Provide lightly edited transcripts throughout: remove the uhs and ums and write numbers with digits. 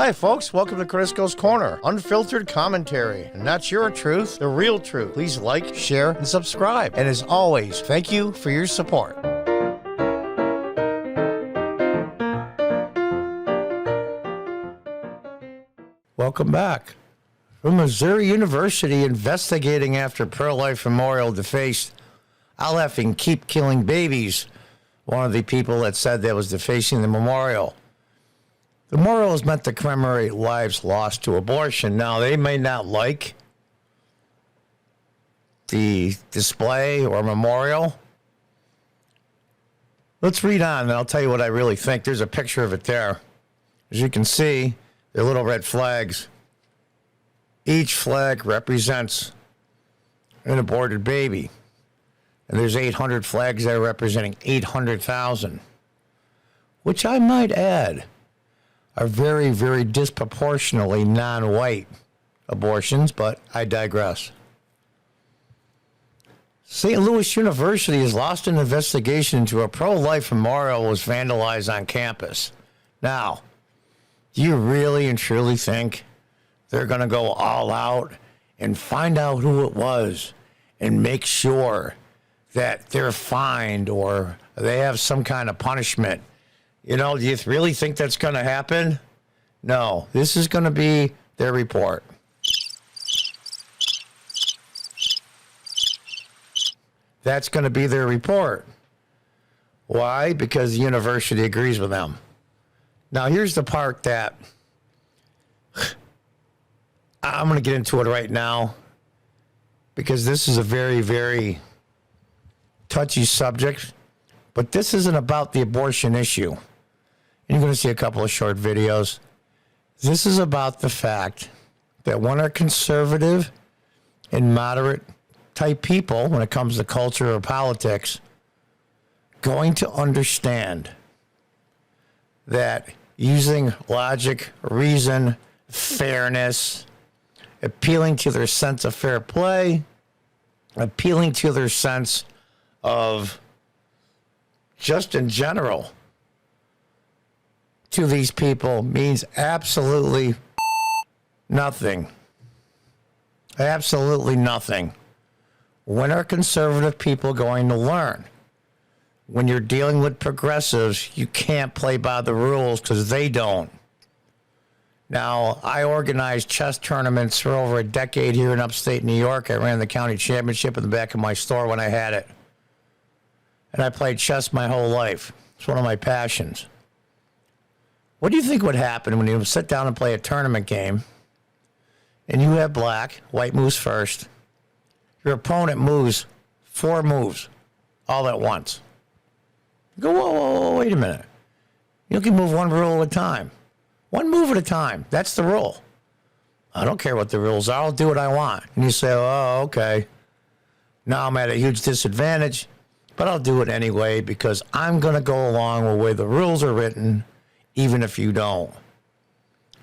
Hi, folks. Welcome to Crisco's Corner. Unfiltered commentary. And that's your truth, the real truth. Please like, share, and subscribe. And as always, thank you for your support. Welcome back. From Missouri University investigating after pro-life memorial defaced, I'll effing keep killing babies. One of the people that said that was defacing the memorial. The memorial is meant to commemorate lives lost to abortion. Now, they may not like the display or memorial. Let's read on, and I'll tell you what I really think. There's a picture of it there. As you can see, they're little red flags. Each flag represents an aborted baby. And there's 800 flags there representing 800,000, which I might add are very, very disproportionately non-white abortions, but I digress. St. Louis University has lost an investigation into a pro-life memorial was vandalized on campus. Now, do you really and truly think they're going to go all out and find out who it was and make sure that they're fined or they have some kind of punishment? You know, do you really think that's going to happen? No, this is going to be their report. That's going to be their report. Why? Because the university agrees with them. Now, here's the part that I'm going to get into it right now because this is a very, very touchy subject, but this isn't about the abortion issue. And you're going to see a couple of short videos. This is about the fact that when our conservative and moderate type people, when it comes to culture or politics, going to understand that using logic, reason, fairness, appealing to their sense of fair play, appealing to their sense of just in general to these people means absolutely nothing. Absolutely nothing. When are conservative people going to learn? When you're dealing with progressives, you can't play by the rules because they don't. Now, I organized chess tournaments for over a decade here in upstate New York. I ran the county championship in the back of my store when I had it. And I played chess my whole life. It's one of my passions. What do you think would happen when you sit down and play a tournament game and you have black, white moves first, your opponent moves 4 moves all at once? You go, whoa, wait a minute. You can move one rule at a time. One move at a time. That's the rule. I don't care what the rules are. I'll do what I want. And you say, oh, okay. Now I'm at a huge disadvantage, but I'll do it anyway because I'm going to go along with the way the rules are written, even if you don't.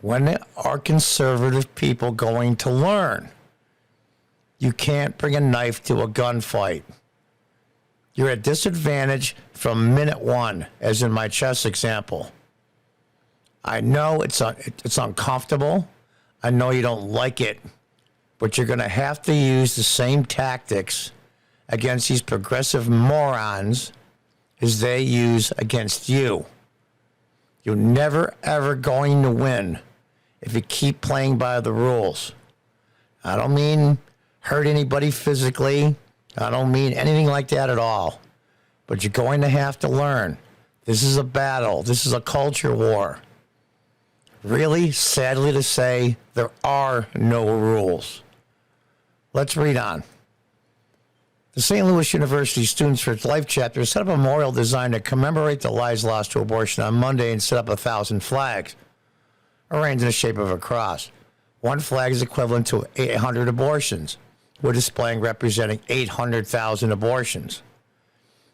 When are conservative people going to learn? You can't bring a knife to a gunfight. You're at disadvantage from minute 1, as in my chess example. I know it's uncomfortable. I know you don't like it, but you're going to have to use the same tactics against these progressive morons as they use against you. You're never, ever going to win if you keep playing by the rules. I don't mean hurt anybody physically. I don't mean anything like that at all. But you're going to have to learn. This is a battle. This is a culture war. Really, sadly to say, there are no rules. Let's read on. The St. Louis University Students for Life chapter set up a memorial designed to commemorate the lives lost to abortion on Monday and set up 1,000 flags, arranged in the shape of a cross. One flag is equivalent to 800 abortions. We're displaying representing 800,000 abortions.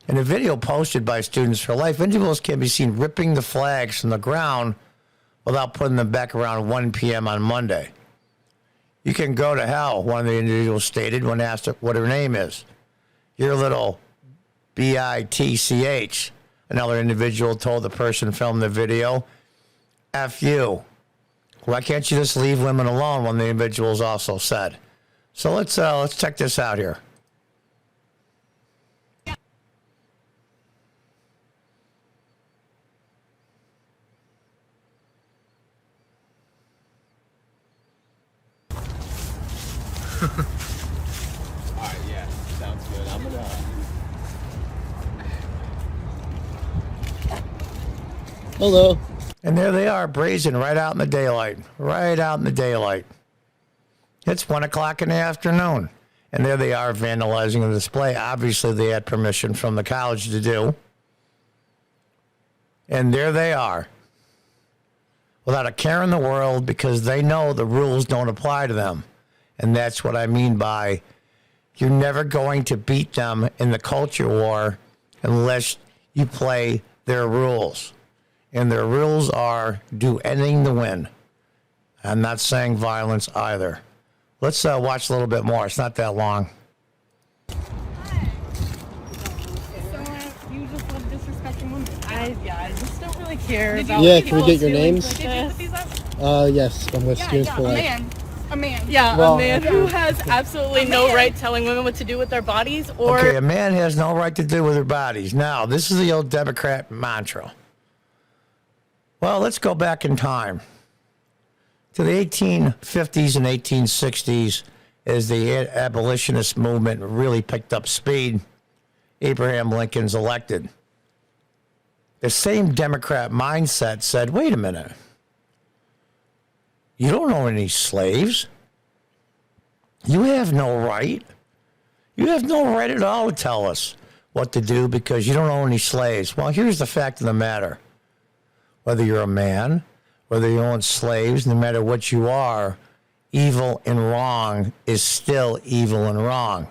In a video posted by Students for Life, individuals can be seen ripping the flags from the ground without putting them back around 1 p.m. on Monday. You can go to hell, one of the individuals stated when asked what her name is. Your little bitch, another individual told the person filming the video. F you. Why can't you just leave women alone when the individuals also said? So let's check this out here. Alright, yeah, sounds good. I'm gonna. Hello. And there they are, brazen, right out in the daylight. Right out in the daylight. It's 1 o'clock in the afternoon. And there they are vandalizing the display. Obviously, they had permission from the college to do. And there they are. Without a care in the world, because they know the rules don't apply to them. And that's what I mean by you're never going to beat them in the culture war unless you play their rules. And their rules are do anything to win. I'm not saying violence either. Let's watch a little bit more. It's not that long. So you just love disrespecting women? I just don't really care about. Yeah, can we get your names? Did you put these up? Yes, I'm with Students for Life. A man. Yeah, Well, a man who has absolutely no right telling women what to do with their bodies or Okay, a man has no right to do with their bodies. Now, this is the old Democrat mantra. Well, let's go back in time to the 1850s and 1860s as the abolitionist movement really picked up speed. Abraham Lincoln's elected. The same Democrat mindset said, wait a minute. You don't own any slaves. You have no right. You have no right at all to tell us what to do because you don't own any slaves. Well, here's the fact of the matter. Whether you're a man, whether you own slaves, no matter what you are, evil and wrong is still evil and wrong.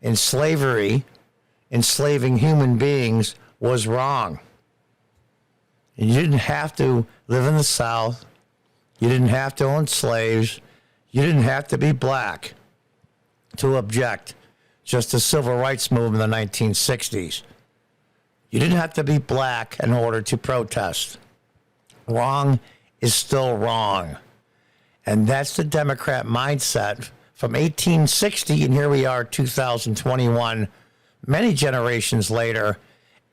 And slavery, enslaving human beings, was wrong. And you didn't have to live in the South. You didn't have to own slaves. You didn't have to be black to object. Just the civil rights movement in the 1960s. You didn't have to be black in order to protest. Wrong is still wrong. And that's the Democrat mindset from 1860, and here we are, 2021, many generations later,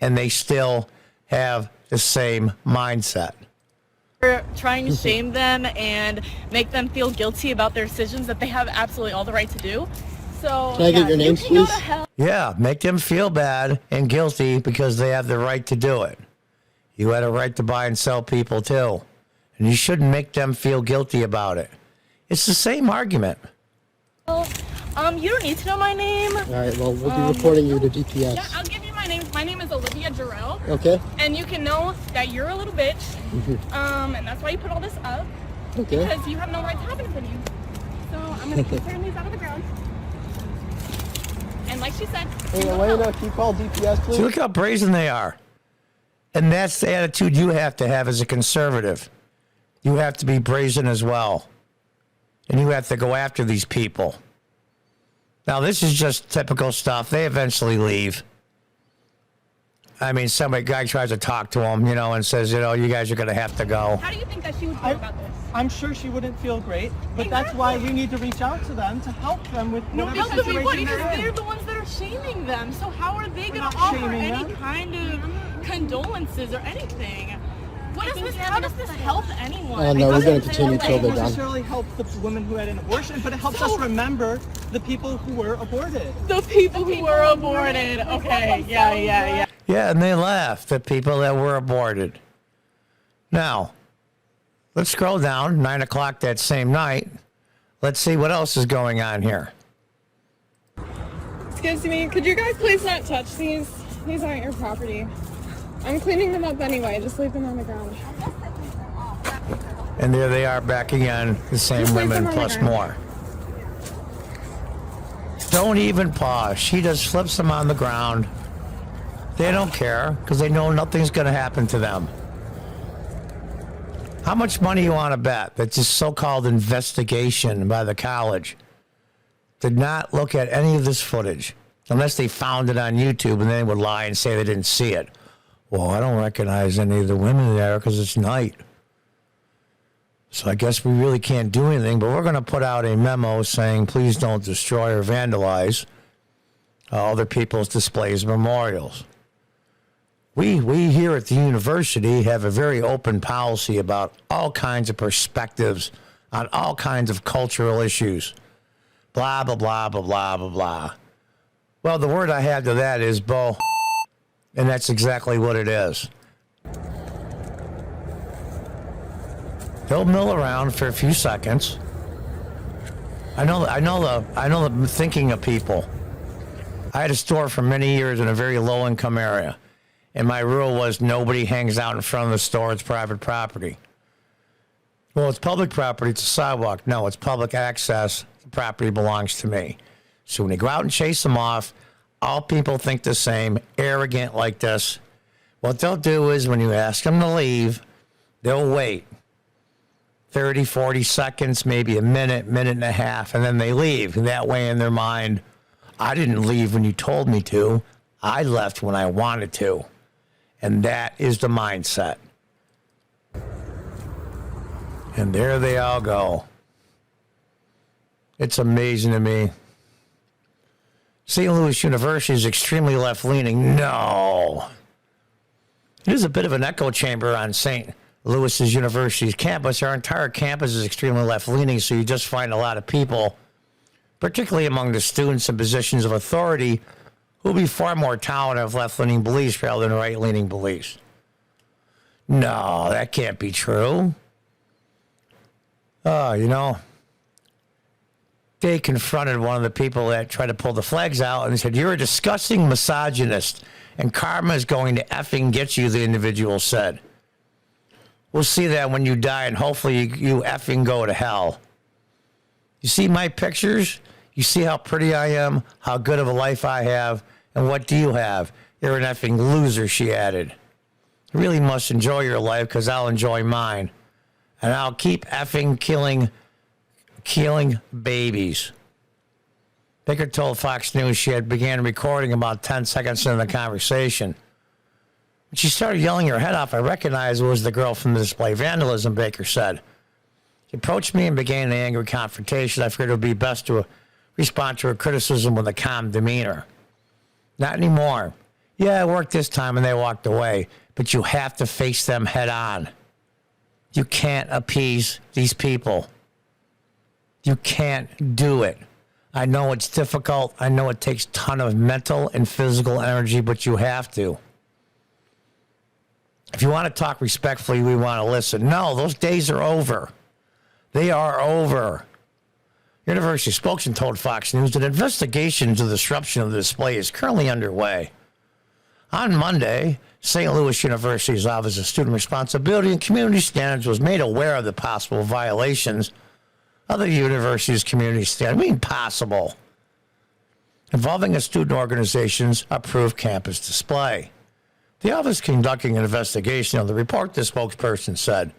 and they still have the same mindset. trying to shame them and make them feel guilty about their decisions that they have absolutely all the right to do. So Can I get your names, you can go please? to hell. Yeah, make them feel bad and guilty because they have the right to do it. You had a right to buy and sell people too. And you shouldn't make them feel guilty about it. It's the same argument. You don't need to know my name. All right, well, we'll be reporting you to DPS. Yeah, I'll give you my name. My name is Olivia Jarrell. Okay? And you can know that you're a little bitch. And that's why you put all this up. Okay. Because you have no right to have an opinion. So I'm going to keep tearing these out of the ground. And like she said, Hey, Elena, can you call DPS, please? See, look how brazen they are. And that's the attitude you have to have as a conservative. You have to be brazen as well. And you have to go after these people. Now, this is just typical stuff. They eventually leave. I mean, guy tries to talk to them, and says, you guys are going to have to go. how do you think that she would feel about this? I'm sure she wouldn't feel great, but that's why we need to reach out to them to help them with whatever Help them with what? situation Because they're they're in. the ones that are shaming them. So how are they going not to offer shaming any them. kind of condolences or anything? What is this? How does this help anyone? Oh, no, we're going to continue It till doesn't they're done. necessarily help the women who had an abortion, but it helps us remember the people who were aborted. The people who were aborted. Okay, yeah. Yeah, and they laughed at people that were aborted. Now, let's scroll down, 9 o'clock that same night. Let's see what else is going on here. Excuse me, could you guys please not touch these? These aren't your property. I'm cleaning them up anyway, just leave them on the ground. And there they are back again, the same Just leave women them on the plus ground. more. Don't even pause. She just flips them on the ground. They don't care because they know nothing's going to happen to them. How much money you want to bet that this so-called investigation by the college did not look at any of this footage unless they found it on YouTube and they would lie and say they didn't see it? Well, I don't recognize any of the women there because it's night. So I guess we really can't do anything, but we're going to put out a memo saying please don't destroy or vandalize other people's displays and memorials. We here at the university have a very open policy about all kinds of perspectives on all kinds of cultural issues. Blah, blah, blah, blah, blah, blah, blah. Well, the word I have to that is bull, and that's exactly what it is. He'll mill around for a few seconds. I know the thinking of people. I had a store for many years in a very low-income area, and my rule was nobody hangs out in front of the store. It's private property. Well, it's public property. It's a sidewalk. No, it's public access. The property belongs to me. So when they go out and chase them off, all people think the same, arrogant like this. What they'll do is when you ask them to leave, they'll wait 30, 40 seconds, maybe a minute, minute and a half, and then they leave. And that way in their mind, I didn't leave when you told me to. I left when I wanted to. And that is the mindset. And there they all go. It's amazing to me. St. Louis University is extremely left-leaning. No. It is a bit of an echo chamber on St. Louis University's campus. Our entire campus is extremely left-leaning, so you just find a lot of people, particularly among the students in positions of authority, who will be far more tolerant of left-leaning beliefs rather than right-leaning beliefs. No, that can't be true. They confronted one of the people that tried to pull the flags out and they said, "You're a disgusting misogynist, and karma is going to effing get you," the individual said. We'll see that when you die, and hopefully you effing go to hell. You see my pictures? You see how pretty I am, how good of a life I have, and what do you have? You're an effing loser, she added. You really must enjoy your life because I'll enjoy mine. And I'll keep effing killing babies. Baker told Fox News she had began recording about 10 seconds into the conversation. When she started yelling her head off, I recognized it was the girl from the display vandalism, Baker said. She approached me and began an angry confrontation. I figured it would be best to respond to her criticism with a calm demeanor. Not anymore. Yeah, it worked this time and they walked away, but you have to face them head on. You can't appease these people. You can't do it. I know it's difficult. I know it takes a ton of mental and physical energy, but you have to. If you want to talk respectfully, we want to listen. No, those days are over. They are over. University spokesman told Fox News that investigation into the disruption of the display is currently underway. On Monday, St. Louis University's Office of Student Responsibility and Community Standards was made aware of the possible violations of the university's community standards. I mean, possible. Involving a student organization's approved campus display. The office is conducting an investigation of the report, the spokesperson said.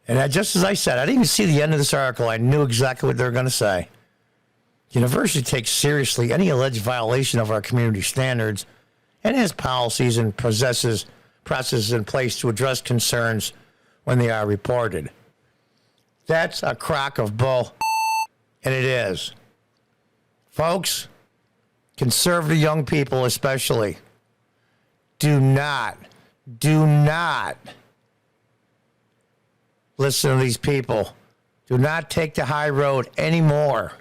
And just as I said, I didn't even see the end of this article. I knew exactly what they were going to say. The university takes seriously any alleged violation of our community standards and has policies and processes in place to address concerns when they are reported. That's a crock of bull, and it is. Folks, conservative young people especially, do not listen to these people. Do not take the high road anymore.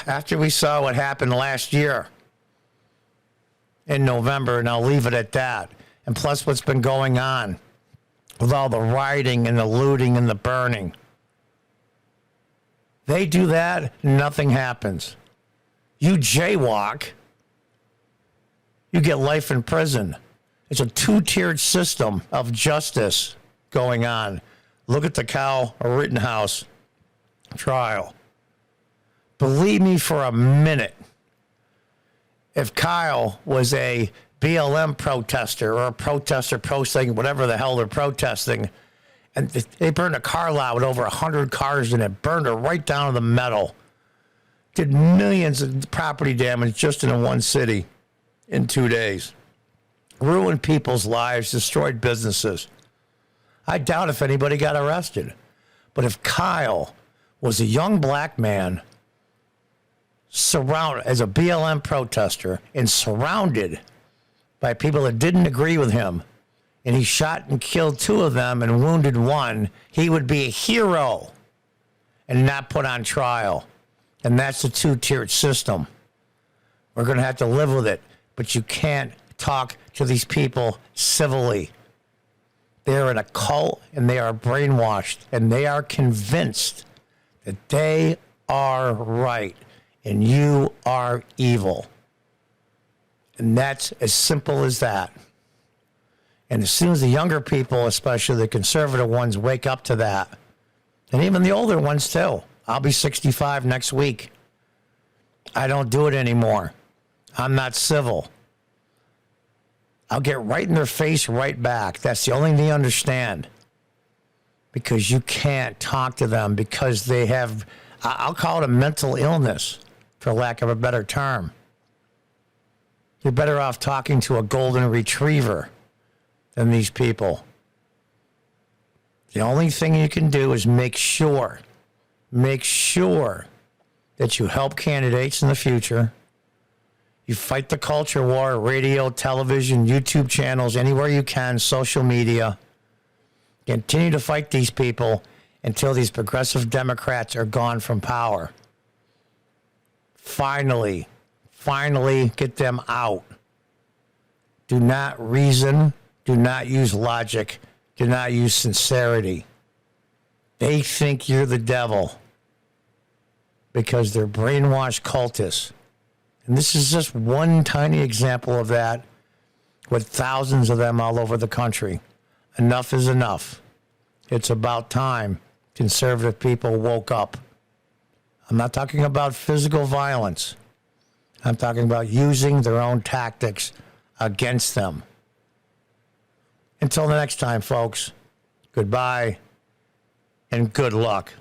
After we saw what happened last year in November, and I'll leave it at that, and plus what's been going on with all the rioting and the looting and the burning. They do that, nothing happens. You jaywalk, you get life in prison. It's a two-tiered system of justice going on. Look at the Kyle Rittenhouse trial. Believe me for a minute, if Kyle was a BLM protester or a protester protesting whatever the hell they're protesting, and they burned a car lot with over 100 cars in it, burned it right down to the metal, did millions of property damage just in one city in 2 days, ruined people's lives, destroyed businesses. I doubt if anybody got arrested. But if Kyle was a young black man surrounded as a BLM protester and surrounded by people that didn't agree with him, and he shot and killed 2 of them and wounded 1, he would be a hero and not put on trial. And that's the 2-tiered system. We're going to have to live with it, but you can't talk to these people civilly. They're in a cult, and they are brainwashed, and they are convinced that they are right and you are evil. And that's as simple as that. And as soon as the younger people, especially the conservative ones, wake up to that, and even the older ones too. I'll be 65 next week. I don't do it anymore. I'm not civil. I'll get right in their face, right back. That's the only thing they understand. Because you can't talk to them because they have, I'll call it a mental illness, for lack of a better term. You're better off talking to a golden retriever than these people. The only thing you can do is make sure that you help candidates in the future. You fight the culture war, radio, television, YouTube channels, anywhere you can, social media. Continue to fight these people until these progressive Democrats are gone from power. Finally get them out. Do not reason. Do not use logic. Do not use sincerity. They think you're the devil because they're brainwashed cultists. And this is just one tiny example of that with thousands of them all over the country. Enough is enough. It's about time conservative people woke up. I'm not talking about physical violence. I'm talking about using their own tactics against them. Until the next time, folks, goodbye and good luck.